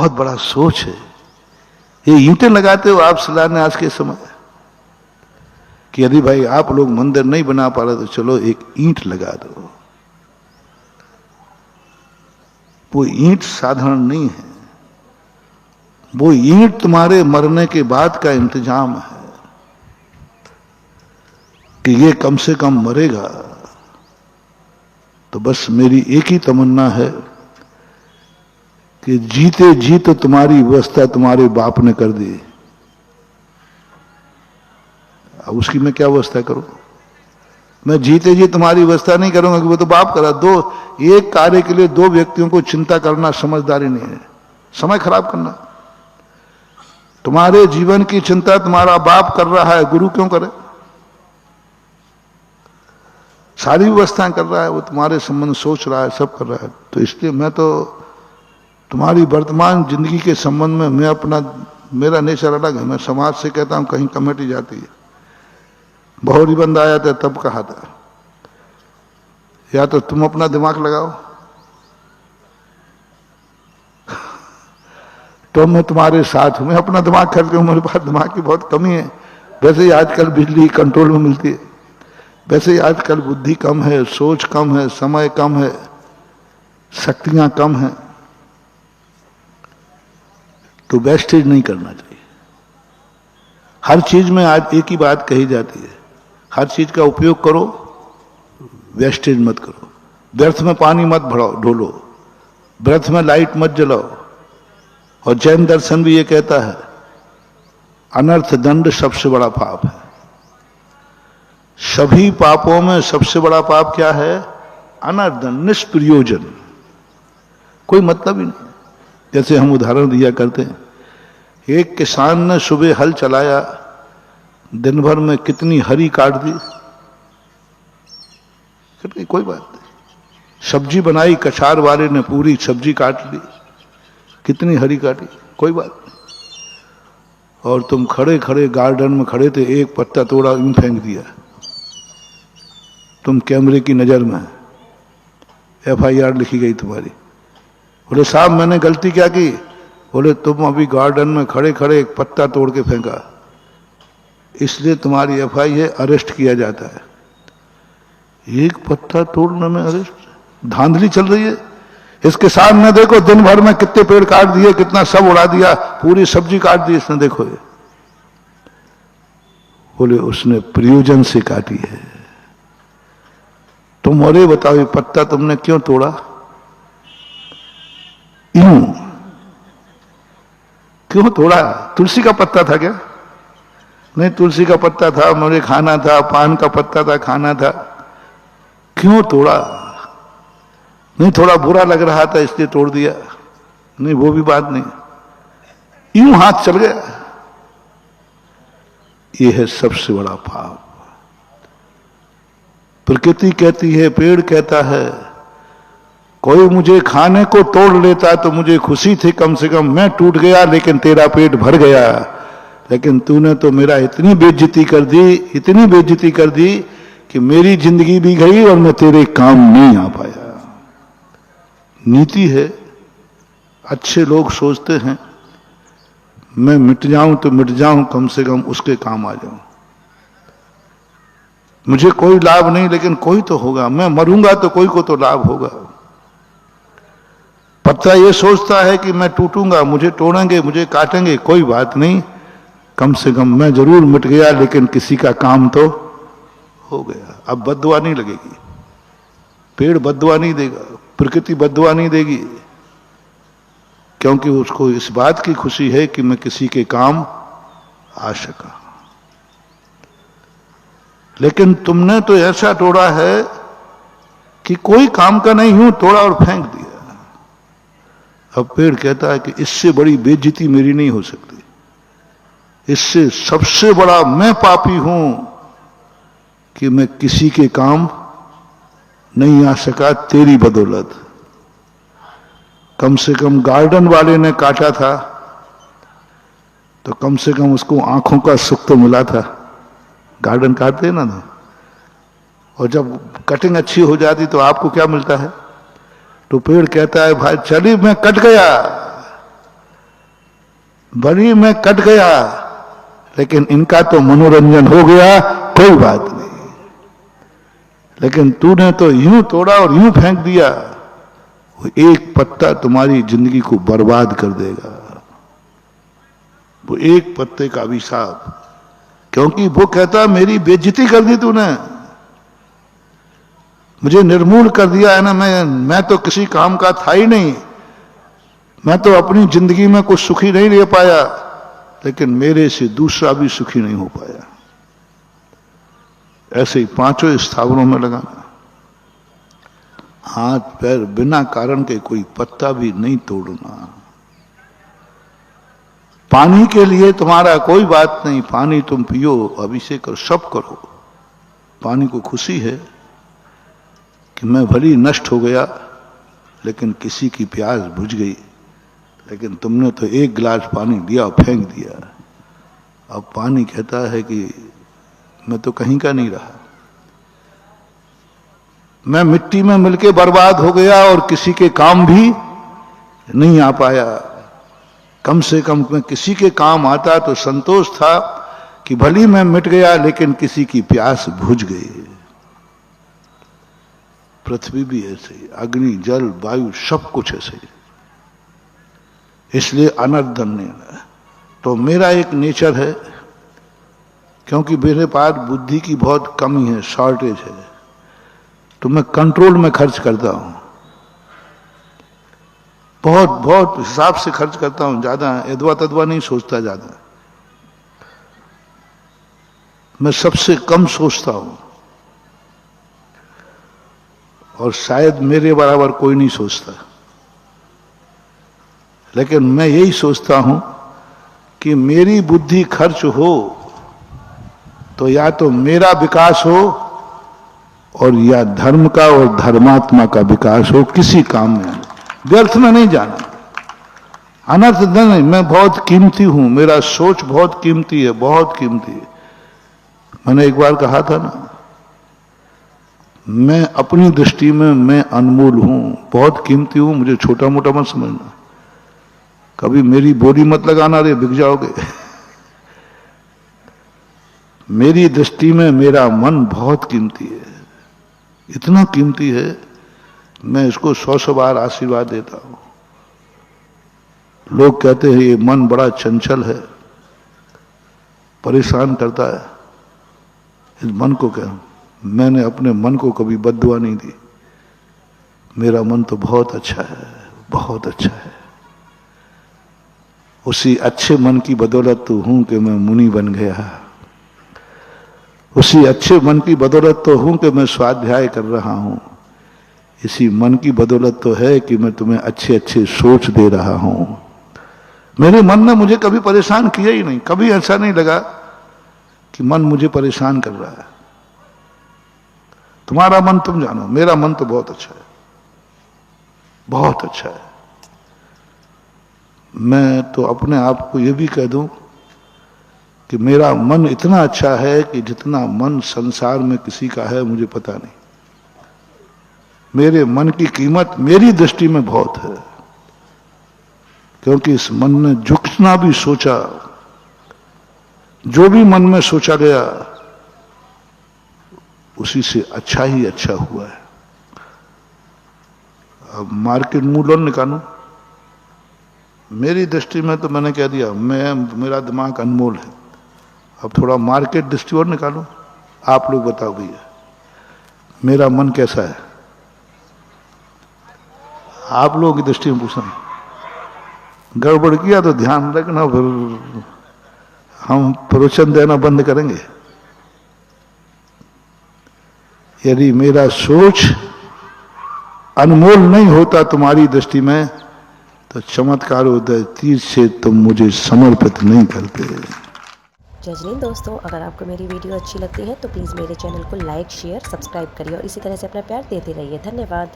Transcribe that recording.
बहुत बड़ा सोच है। ये ईंटें लगाते हो आप शिलान्यास के समय कि यदि भाई आप लोग मंदिर नहीं बना पा रहे तो चलो एक ईंट लगा दो। वो ईंट साधारण नहीं है, वो ईंट तुम्हारे मरने के बाद का इंतजाम है कि ये कम से कम मरेगा। तो बस मेरी एक ही तमन्ना है कि जीते जी तो तुम्हारी व्यवस्था तुम्हारे बाप ने कर दी, अब उसकी मैं क्या व्यवस्था करूं? मैं जीते जी तुम्हारी व्यवस्था नहीं करूंगा कि वो तो बाप करा। एक कार्य के लिए दो व्यक्तियों को चिंता करना समझदारी नहीं है, समय खराब करना। तुम्हारे जीवन की चिंता तुम्हारा बाप कर रहा है, गुरु क्यों करे? सारी व्यवस्थाएं कर रहा है, वो तुम्हारे संबंध सोच रहा है, सब कर रहा है। तो इसलिए मैं तो तुम्हारी वर्तमान जिंदगी के संबंध में मेरा नेचर अलग है। मैं समाज से कहता हूं कहीं कमेटी जाती है, बहुरी बंद आया था तब कहा था या तो तुम अपना दिमाग लगाओ तो मैं तुम्हारे साथ हूं। मैं अपना दिमाग खर्च करूं, मेरे पास दिमाग की बहुत कमी है। वैसे ही आजकल बिजली कंट्रोल में मिलती है, वैसे ही आजकल बुद्धि कम है, सोच कम है, समय कम है, शक्तियां कम है। तो वेस्टेज नहीं करना चाहिए। हर चीज में आज एक ही बात कही जाती है, हर चीज का उपयोग करो, वेस्टेज मत करो। व्यर्थ में पानी मत ढोलो, व्यर्थ में लाइट मत जलाओ। और जैन दर्शन भी ये कहता है अनर्थ दंड सबसे बड़ा पाप है। सभी पापों में सबसे बड़ा पाप क्या है? अनर्थ दंड, निष्प्रयोजन, कोई मतलब ही नहीं। जैसे हम उदाहरण दिया करते हैं, एक किसान ने सुबह हल चलाया, दिन भर में कितनी हरी काट दी, कोई बात नहीं। सब्जी बनाई, कछार वाले ने पूरी सब्जी काट ली, कितनी हरी काटी, कोई बात नहीं। और तुम खड़े खड़े गार्डन में खड़े थे, एक पत्ता तोड़ा, यूं फेंक दिया, तुम कैमरे की नजर में, FIR लिखी गई तुम्हारी। बोले साहब मैंने गलती क्या की? बोले तुम अभी गार्डन में खड़े खड़े एक पत्ता तोड़ के फेंका, इसलिए तुम्हारी FIR अरेस्ट किया जाता है। एक पत्ता तोड़ने में अरेस्ट? धांधली चल रही है। इस किसान ने देखो दिन भर में कितने पेड़ काट दिए, कितना सब उड़ा दिया, पूरी सब्जी काट दी इसने, देखो ये। बोले उसने प्रयोजन से काटी है। तुम और बताओ ये पत्ता तुमने क्यों तोड़ा? यूं क्यों तोड़ा? तुलसी का पत्ता था क्या? नहीं, तुलसी का पत्ता था, मुझे खाना था, पान का पत्ता था, खाना था, क्यों तोड़ा? नहीं, थोड़ा बुरा लग रहा था इसलिए तोड़ दिया, नहीं वो भी बात नहीं, यूं हाथ चल गया। यह है सबसे बड़ा पाप। प्रकृति कहती है, पेड़ कहता है, कोई मुझे खाने को तोड़ लेता तो मुझे खुशी थी, कम से कम मैं टूट गया लेकिन तेरा पेट भर गया। लेकिन तूने तो मेरा इतनी बेइज्जती कर दी, इतनी बेइज्जती कर दी कि मेरी जिंदगी भी गई और मैं तेरे काम नहीं आ पाया। नीति है, अच्छे लोग सोचते हैं मैं मिट जाऊं तो मिट जाऊं, कम से कम उसके काम आ जाऊं। मुझे कोई लाभ नहीं लेकिन कोई तो होगा, मैं मरूंगा तो कोई को तो लाभ होगा। पत्ता ये सोचता है कि मैं टूटूंगा, मुझे तोड़ेंगे, मुझे काटेंगे, कोई बात नहीं, कम से कम मैं जरूर मिट गया लेकिन किसी का काम तो हो गया। अब बद्दुआ नहीं लगेगी, पेड़ बद्दुआ नहीं देगा, प्रकृति बद्दुआ नहीं देगी, क्योंकि उसको इस बात की खुशी है कि मैं किसी के काम आ सका। लेकिन तुमने तो ऐसा तोड़ा है कि कोई काम का नहीं, यूं तोड़ा और फेंक दिया। अब पेड़ कहता है कि इससे बड़ी बेइज्जती मेरी नहीं हो सकती, इससे सबसे बड़ा मैं पापी हूं कि मैं किसी के काम नहीं आ सका तेरी बदौलत। कम से कम गार्डन वाले ने काटा था तो कम से कम उसको आंखों का सुख तो मिला था। गार्डन काटते ना, और जब कटिंग अच्छी हो जाती तो आपको क्या मिलता है? तो पेड़ कहता है भाई चलिए मैं कट गया भली मैं कट गया, लेकिन इनका तो मनोरंजन हो गया, कोई बात नहीं। लेकिन तूने तो यूं तोड़ा और यूं फेंक दिया, वो एक पत्ता तुम्हारी जिंदगी को बर्बाद कर देगा, वो एक पत्ते का अभिशाप। क्योंकि वो कहता मेरी बेइज्जती कर दी तूने, मुझे निर्मूल कर दिया है ना, मैं तो किसी काम का था ही नहीं, मैं तो अपनी जिंदगी में कुछ सुखी नहीं रह पाया, लेकिन मेरे से दूसरा भी सुखी नहीं हो पाया। ऐसे ही पांचों स्थावरों में लगाना, हाथ पैर बिना कारण के कोई पत्ता भी नहीं तोड़ना। पानी के लिए तुम्हारा कोई बात नहीं, पानी तुम पियो, अभिषेक करो, सब करो। पानी को खुशी है कि मैं भली नष्ट हो गया, लेकिन किसी की प्यास बुझ गई। लेकिन तुमने तो एक गिलास पानी दिया और फेंक दिया। अब पानी कहता है कि मैं तो कहीं का नहीं रहा, मैं मिट्टी में मिलके बर्बाद हो गया और किसी के काम भी नहीं आ पाया। कम से कम मैं किसी के काम आता तो संतोष था कि भली मैं मिट गया, लेकिन किसी की प्यास बुझ गई। पृथ्वी भी ऐसे ही, अग्नि जल वायु सब कुछ ऐसे ही। इसलिए अनर्दन्य तो मेरा एक नेचर है, क्योंकि मेरे पास बुद्धि की बहुत कमी है, शॉर्टेज है, तो मैं कंट्रोल में खर्च करता हूं, बहुत बहुत हिसाब से खर्च करता हूं, ज्यादा एदवा तदवा नहीं सोचता ज्यादा, मैं सबसे कम सोचता हूं, और शायद मेरे बराबर कोई नहीं सोचता। लेकिन मैं यही सोचता हूं कि मेरी बुद्धि खर्च हो तो या तो मेरा विकास हो, और या धर्म का और धर्मात्मा का विकास हो, किसी काम में व्यर्थ में नहीं जाना, अनर्थ नहीं। मैं बहुत कीमती हूं, मेरा सोच बहुत कीमती है, बहुत कीमती है। मैंने एक बार कहा था ना, मैं अपनी दृष्टि में मैं अनमोल हूं, बहुत कीमती हूं, मुझे छोटा मोटा मत समझना, कभी मेरी बोली मत लगाना, रे बिक जाओगे। मेरी दृष्टि में मेरा मन बहुत कीमती है, इतना कीमती है, मैं इसको 100 बार आशीर्वाद देता हूं। लोग कहते हैं ये मन बड़ा चंचल है, परेशान करता है, इस मन को क्या, मैंने अपने मन को कभी बद्दुआ नहीं दी। मेरा मन तो बहुत अच्छा है, बहुत अच्छा है। उसी अच्छे मन की बदौलत तो हूं कि मैं मुनि बन गया, उसी अच्छे मन की बदौलत तो हूं कि मैं स्वाध्याय कर रहा हूं, इसी मन की बदौलत तो है कि मैं तुम्हें अच्छे अच्छे सोच दे रहा हूं। मेरे मन ने मुझे कभी परेशान किया ही नहीं, कभी ऐसा नहीं लगा कि मन मुझे परेशान कर रहा है। तुम्हारा मन तुम जानो, मेरा मन तो बहुत अच्छा है, बहुत अच्छा है। मैं तो अपने आप को यह भी कह दूं कि मेरा मन इतना अच्छा है कि जितना मन संसार में किसी का है मुझे पता नहीं। मेरे मन की कीमत मेरी दृष्टि में बहुत है, क्योंकि इस मन ने जितना भी सोचा, जो भी मन में सोचा गया, उसी से अच्छा ही अच्छा हुआ है। अब मार्केट मूल्य निकालूं, मेरी दृष्टि में तो मैंने कह दिया, मेरा दिमाग अनमोल है। अब थोड़ा मार्केट दृष्टि और निकालो, आप लोग बताओ भैया मेरा मन कैसा है, आप लोगों की दृष्टि में पूछना। गड़बड़ किया तो ध्यान रखना, फिर हम प्रवचन देना बंद करेंगे। यदि मेरा सोच अनमोल नहीं होता तुम्हारी दृष्टि में, तो चमत्कार उदय तीर से तुम मुझे समर्पित नहीं करते। जय जैन दोस्तों, अगर आपको मेरी वीडियो अच्छी लगती है तो प्लीज़ मेरे चैनल को लाइक शेयर सब्सक्राइब करिए और इसी तरह से अपना प्यार देते रहिए। धन्यवाद।